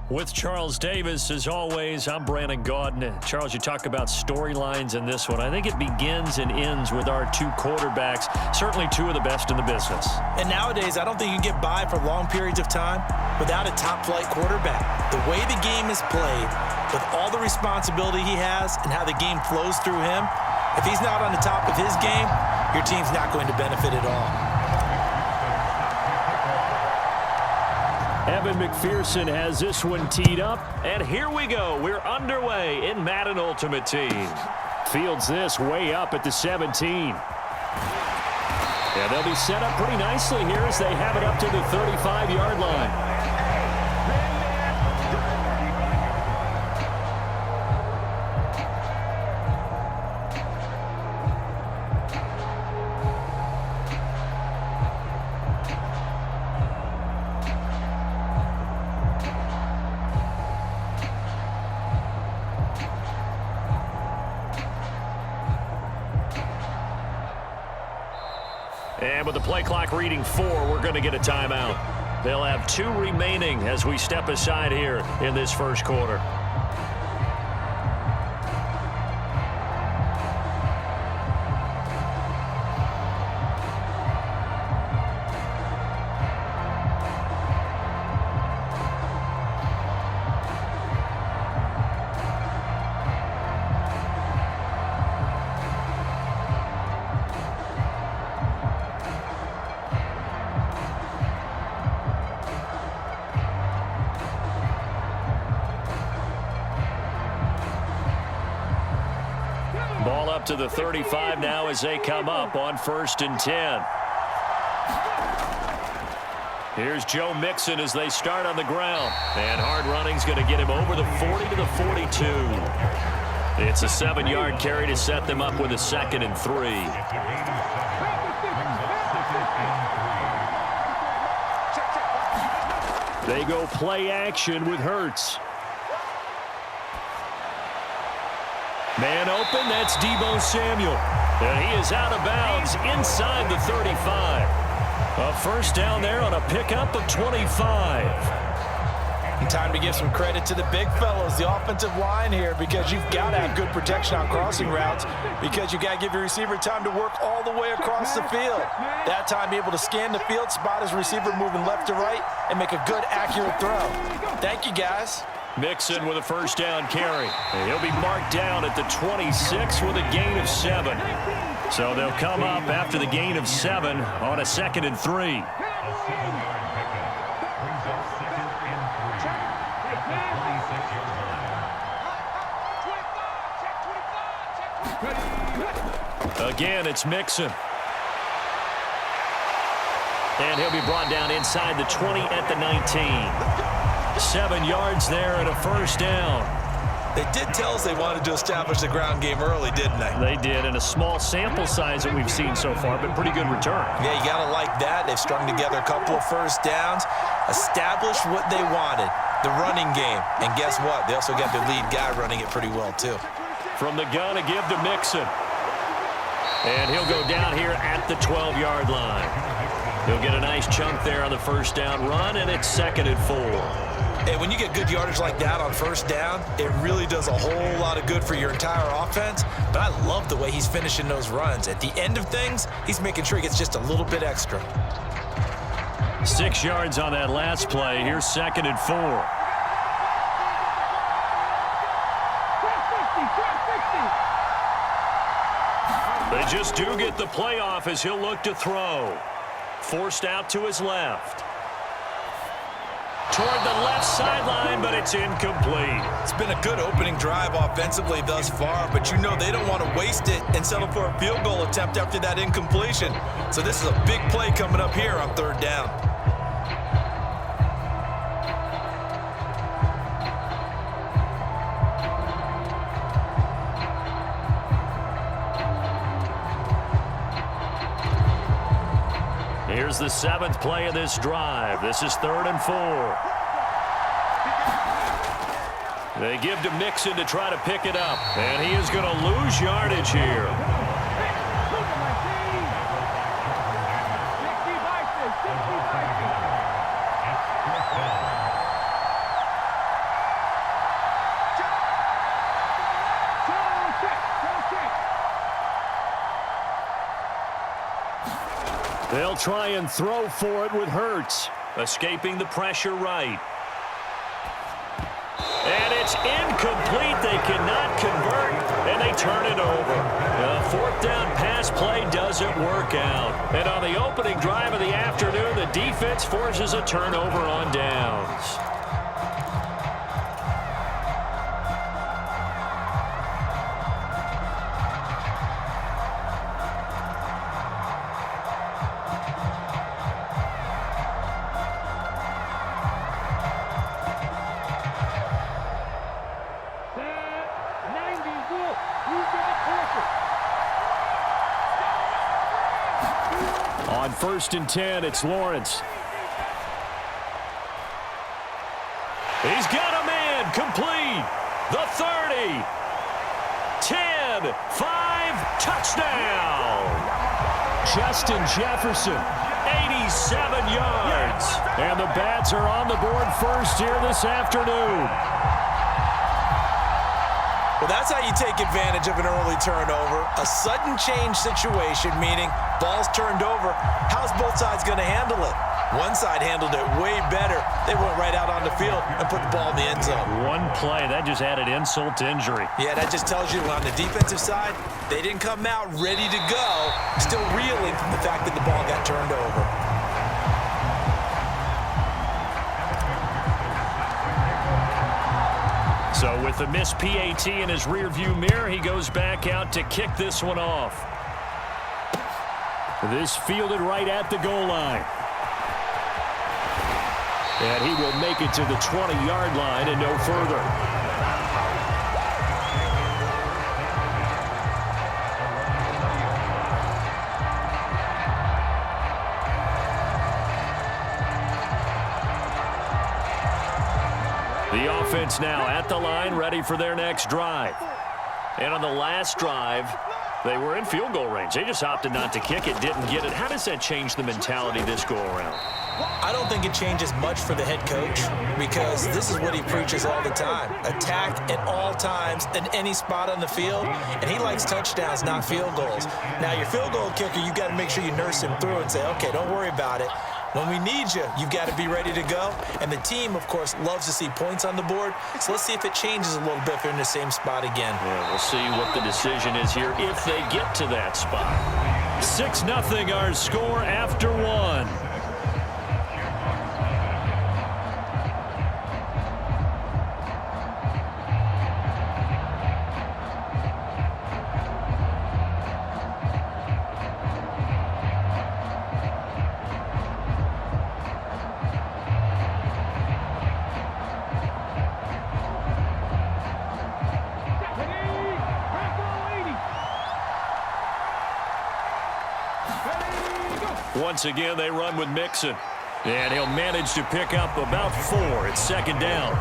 With Charles Davis, as always, I'm Brandon Gaudin. Charles, you talk about storylines in this one. I think it begins and ends with our two quarterbacks, certainly two of the best in the business. And nowadays, I don't think you can get by for long periods of time without a top-flight quarterback. The way the game is played, with all the responsibility he has and how the game flows through him, if he's not on the top of his game, your team's not going to benefit at all. Evan McPherson has this one teed up, and here we go. We're underway in Madden Ultimate Team. Fields this way up at the 17. Yeah, they'll be set up pretty nicely here as they have it up to the 35-yard line. And with the play clock reading 4, we're going to get a timeout. They'll have 2 remaining as we step aside here in this first quarter. Ball up to the 35 now as they come up on 1st and 10. Here's Joe Mixon as they start on the ground. And hard running's going to get him over the 40 to the 42. It's a 7-yard carry to set them up with a 2nd and 3. They go play action with Hurts. Man open, that's Deebo Samuel. And he is out of bounds inside the 35. A first down there on a pickup of 25. And time to give some credit to the big fellows, the offensive line here, because you've got to have good protection on crossing routes, because you've got to give your receiver time to work all the way across the field. That time, be able to scan the field, spot his receiver moving left to right, and make a good, accurate throw. Thank you, guys. Mixon with a first down carry. And he'll be marked down at the 26 with a gain of 7. So they'll come up after the gain of 7 on a 2nd and 3. Again, it's Mixon. And he'll be brought down inside the 20 at the 19. 7 yards there and a first down. They did tell us they wanted to establish the ground game early, didn't they? They did, and a small sample size that we've seen so far, but pretty good return. Yeah, you got to like that. They've strung together a couple of first downs, established what they wanted, the running game. And guess what? They also got the lead guy running it pretty well, too. From the gun, a give to Mixon. And he'll go down here at the 12-yard line. He'll get a nice chunk there on the first down run, and it's 2nd and 4. And when you get good yardage like that on first down, it really does a whole lot of good for your entire offense. But I love the way he's finishing those runs. At the end of things, he's making sure he gets just a little bit extra. 6 yards on that last play. Here's 2nd and 4. They just do get the play off as he'll look to throw. Forced out to his left. Toward the left sideline, but it's incomplete. It's been a good opening drive offensively thus far, but you know they don't want to waste it and settle for a field goal attempt after that incompletion. So this is a big play coming up here on 3rd down. Here's the 7th play of this drive. This is 3rd and 4. They give to Mixon to try to pick it up. And he is going to lose yardage here. They'll try and throw for it with Hurts. Escaping the pressure right. And it's incomplete. They cannot convert, and they turn it over. The fourth down pass play doesn't work out. And on the opening drive of the afternoon, the defense forces a turnover on downs. On 1st and 10, it's Lawrence. He's got a man complete. The 30. 10. 5. Touchdown. Justin Jefferson, 87 yards. And the Bats are on the board first here this afternoon. Well, that's how you take advantage of an early turnover. A sudden change situation, meaning ball's turned over. How's both sides going to handle it? One side handled it way better. They went right out on the field and put the ball in the end zone. One play, that just added insult to injury. Yeah, that just tells you on the defensive side, they didn't come out ready to go, still reeling from the fact that the ball got turned over. So with the missed PAT in his rearview mirror, he goes back out to kick this one off. This fielded right at the goal line. And he will make it to the 20-yard line and no further. The offense now at the line, ready for their next drive. And on the last drive, they were in field goal range. They just opted not to kick it, didn't get it. How does that change the mentality this go-around? I don't think it changes much for the head coach because this is what he preaches all the time. Attack at all times in any spot on the field, and he likes touchdowns, not field goals. Now, your field goal kicker, you got to make sure you nurse him through and say, okay, don't worry about it. When we need you, you've got to be ready to go. And the team, of course, loves to see points on the board. So let's see if it changes a little bit if they're in the same spot again. Yeah, we'll see what the decision is here if they get to that spot. 6-0 our score after one. Once again, they run with Mixon. And he'll manage to pick up about 4. It's second down.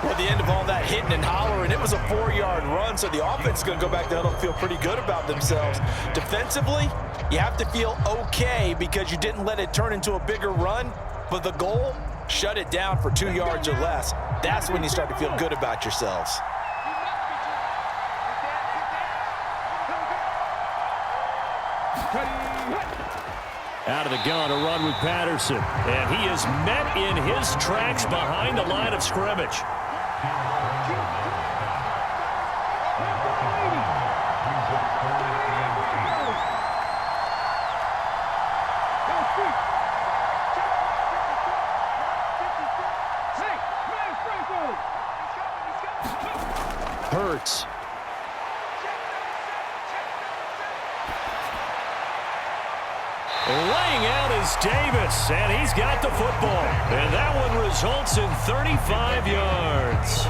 Well, at the end of all that hitting and hollering, it was a 4-yard run, so the offense is going to go back down and feel pretty good about themselves. Defensively, you have to feel okay because you didn't let it turn into a bigger run, but the goal, shut it down for 2 yards or less. That's when you start to feel good about yourselves. Out of the gun, a run with Patterson. And he is met in his tracks behind the line of scrimmage. Hurts. Laying out is Davis, and he's got the football. And that one results in 35 yards.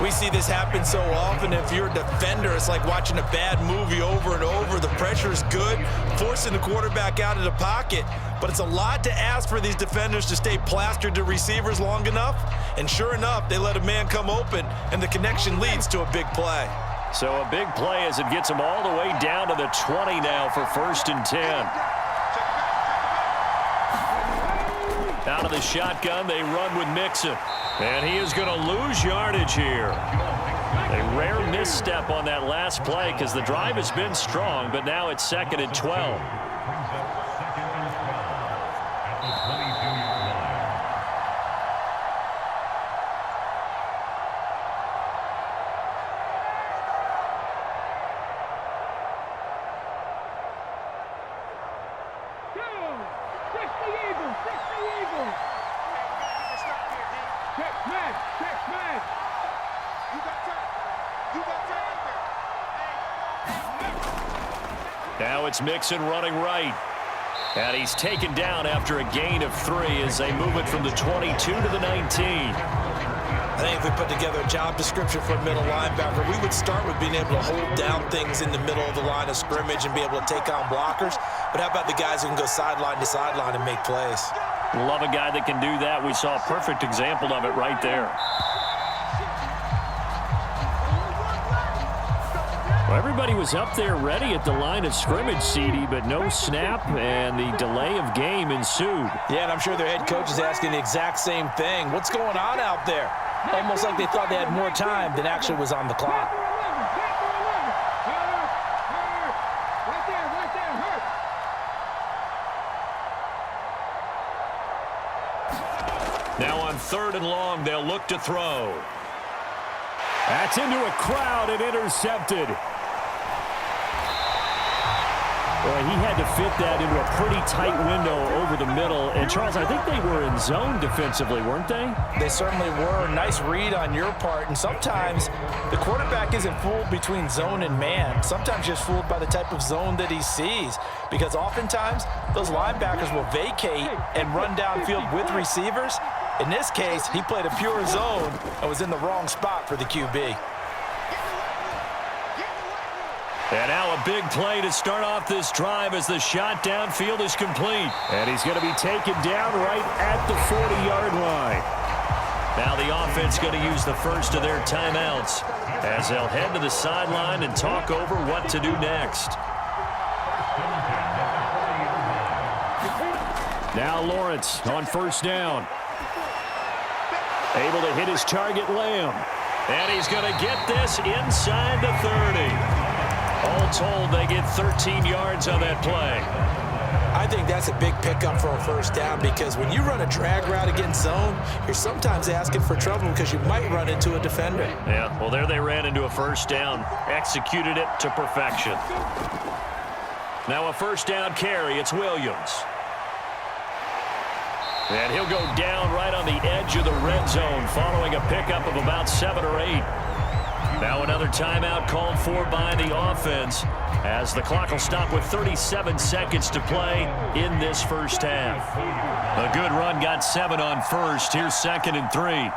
We see this happen so often. If you're a defender, it's like watching a bad movie over and over. The pressure is good, forcing the quarterback out of the pocket. But it's a lot to ask for these defenders to stay plastered to receivers long enough. And sure enough, they let a man come open, and the connection leads to a big play. So a big play as it gets them all the way down to the 20 now for 1st and 10. Out of the shotgun, they run with Mixon. And he is going to lose yardage here. A rare misstep on that last play because the drive has been strong, but now it's 2nd and 12. Now it's Mixon running right. And he's taken down after a gain of 3 as they move it from the 22 to the 19. I think if we put together a job description for a middle linebacker, we would start with being able to hold down things in the middle of the line of scrimmage and be able to take on blockers. But how about the guys who can go sideline to sideline and make plays? Love a guy that can do that. We saw a perfect example of it right there. Well, everybody was up there ready at the line of scrimmage, CD, but no snap, and the delay of game ensued. Yeah, and I'm sure their head coach is asking the exact same thing. What's going on out there? Almost like they thought they had more time than actually was on the clock. Now on 3rd and long, they'll look to throw. That's into a crowd and intercepted. Well, he had to fit that into a pretty tight window over the middle. And, Charles, I think they were in zone defensively, weren't they? They certainly were. Nice read on your part. And sometimes the quarterback isn't fooled between zone and man. Sometimes just fooled by the type of zone that he sees. Because oftentimes, those linebackers will vacate and run downfield with receivers. In this case, he played a pure zone and was in the wrong spot for the QB. And now a big play to start off this drive as the shot downfield is complete. And he's going to be taken down right at the 40-yard line. Now the offense going to use the first of their timeouts as they'll head to the sideline and talk over what to do next. Now Lawrence on 1st down. Able to hit his target, Lamb. And he's going to get this inside the 30. All told, they get 13 yards on that play. I think that's a big pickup for a 1st down because when you run a drag route against zone, you're sometimes asking for trouble because you might run into a defender. Yeah, well, there they ran into a 1st down. Executed it to perfection. Now a 1st down carry. It's Williams. And he'll go down right on the edge of the red zone following a pickup of about 7 or 8. Now another timeout called for by the offense as the clock will stop with 37 seconds to play in this 1st half. A good run got 7 on 1st. Here's 2nd and 3.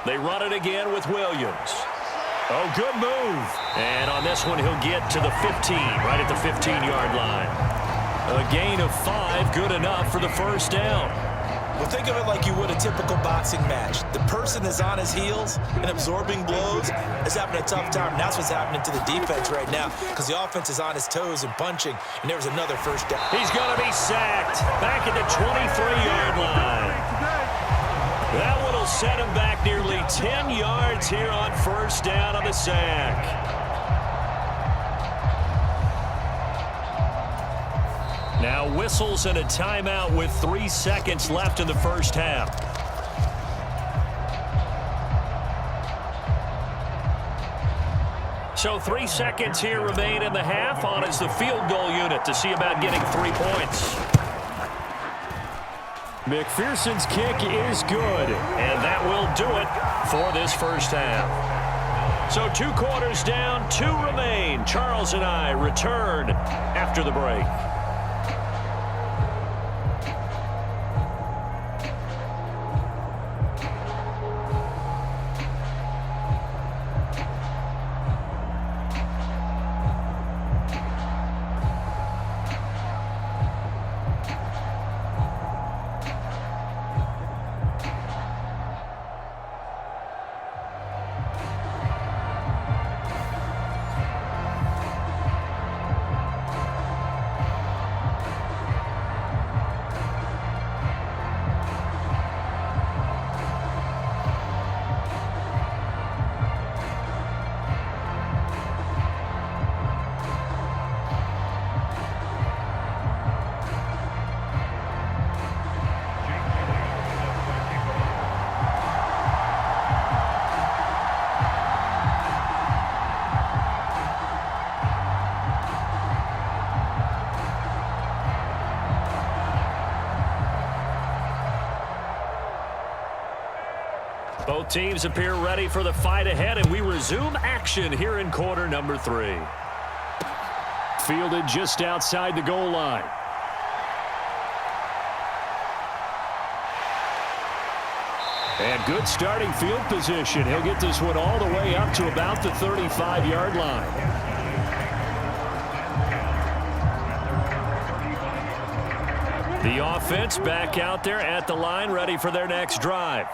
They run it again with Williams. Oh, good move. And on this one, he'll get to the 15, right at the 15-yard line. A gain of 5, good enough for the 1st down. Well, think of it like you would a typical boxing match. The person is on his heels and absorbing blows is having a tough time. And that's what's happening to the defense right now because the offense is on his toes and punching, and there was another 1st down. He's going to be sacked back at the 23-yard line. That one will set him back nearly 10 yards here on 1st down on the sack. Now whistles and a timeout with 3 seconds left in the 1st half. So 3 seconds here remain in the half. On is the field goal unit to see about getting 3 points. McPherson's kick is good, and that will do it for this 1st half. So 2 quarters down, 2 remain. Charles and I return after the break. Both teams appear ready for the fight ahead, and we resume action here in quarter number 3. fielded just outside the goal line. And good starting field position. He'll get this one all the way up to about the 35-yard line. The offense back out there at the line, ready for their next drive.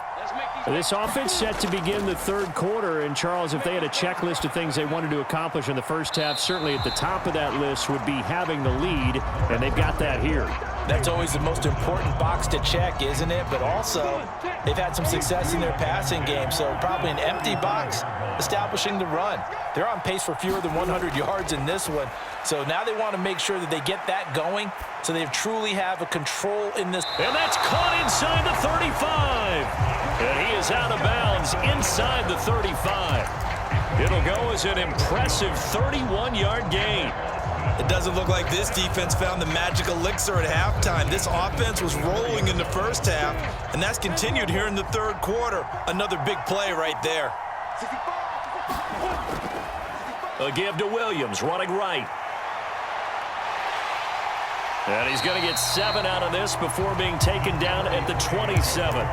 This offense set to begin the third quarter, and Charles, if they had a checklist of things they wanted to accomplish in the first half, certainly at the top of that list would be having the lead, and they've got that here. That's always the most important box to check, isn't it? But also, they've had some success in their passing game, so probably an empty box establishing the run. They're on pace for fewer than 100 yards in this one, so now they want to make sure that they get that going so they truly have a control in this. And that's caught inside the 35. And he is out of bounds inside the 35. It'll go as an impressive 31-yard gain. It doesn't look like this defense found the magic elixir at halftime. This offense was rolling in the first half, and that's continued here in the third quarter. Another big play right there. A give to Williams, running right. And he's going to get 7 out of this before being taken down at the 27.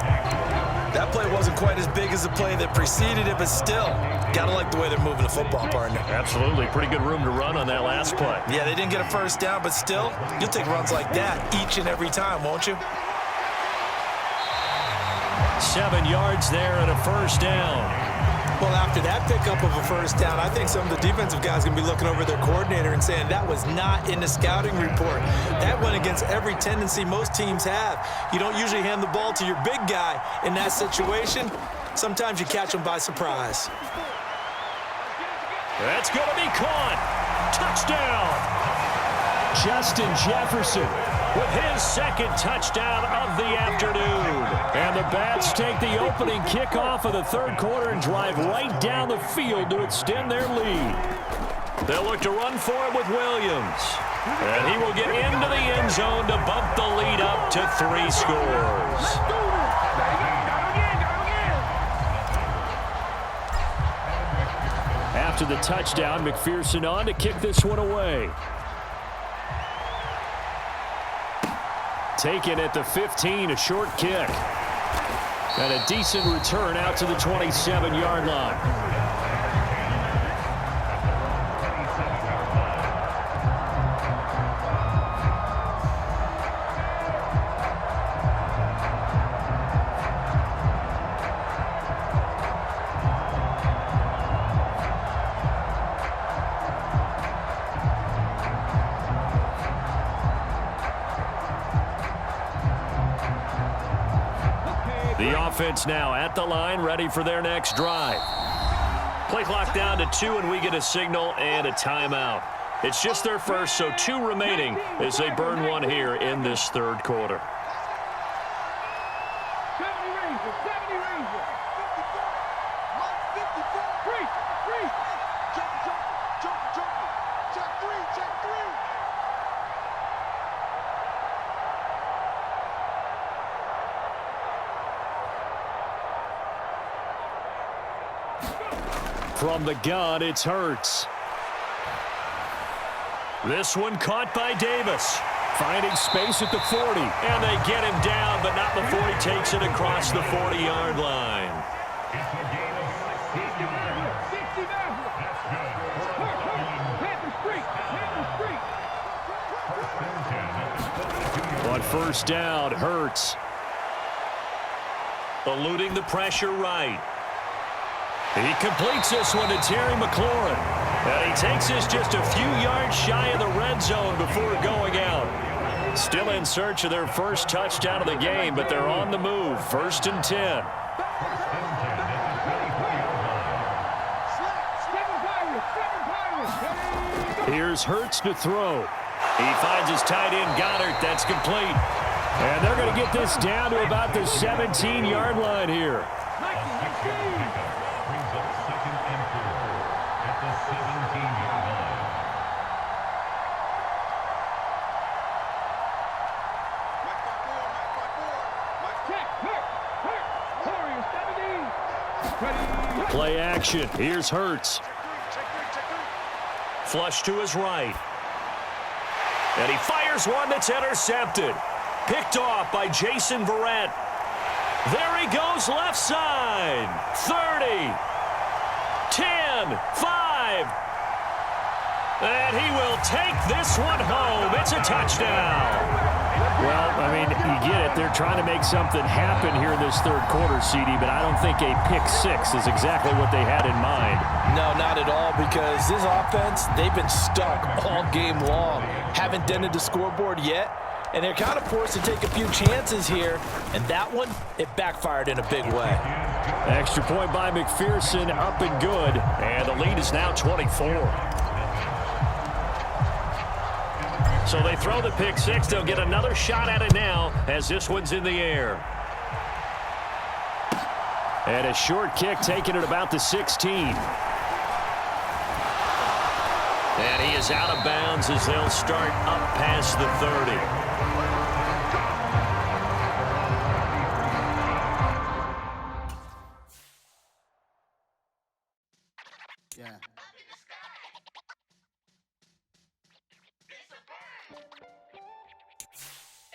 That play wasn't quite as big as the play that preceded it, but still, gotta like the way they're moving the football, partner. Absolutely. Pretty good room to run on that last play. Yeah, they didn't get a first down, but still, you'll take runs like that each and every time, won't you? 7 yards there and a first down. Well, after that pickup of a first down, I think some of the defensive guys are going to be looking over their coordinator and saying that was not in the scouting report. That went against every tendency most teams have. You don't usually hand the ball to your big guy in that situation. Sometimes you catch them by surprise. That's going to be caught. Touchdown. Justin Jefferson with his second touchdown of the afternoon. And the Bats take the opening kickoff of the third quarter and drive right down the field to extend their lead. They'll look to run for it with Williams. And he will get into the end zone to bump the lead up to 3 scores. After the touchdown, McPherson on to kick this one away. Taken at the 15, a short kick. And a decent return out to the 27-yard line. The offense now at the line, ready for their next drive. Play clock down to 2, and we get a signal and a timeout. It's just their first, so 2 remaining as they burn one here in this third quarter. From the gun, it's Hurts. This one caught by Davis. Finding space at the 40. And they get him down, but not before he takes it across the 40-yard line. On first down, Hurts. Eluding the pressure right. He completes this one to Terry McLaurin. And he takes this just a few yards shy of the red zone before going out. Still in search of their first touchdown of the game, but they're on the move. 1st and 10. Here's Hurts to throw. He finds his tight end, Goddard. That's complete. And they're going to get this down to about the 17-yard line here. Play action. Here's Hurts. Flush to his right. And he fires one that's intercepted. Picked off by Jason Verrett. There he goes left side. 30, 10, 5. And he will take this one home. It's a touchdown. Well, I mean, you get it. They're trying to make something happen here in this third quarter, CD, but I don't think a pick six is exactly what they had in mind. No, not at all, because this offense, they've been stuck all game long. Haven't dented the scoreboard yet, and they're kind of forced to take a few chances here, and that one, it backfired in a big way. Extra point by McPherson, up and good, and the lead is now 24. So they throw the pick six. They'll get another shot at it now as this one's in the air. And a short kick taken at about the 16. And he is out of bounds as they'll start up past the 30.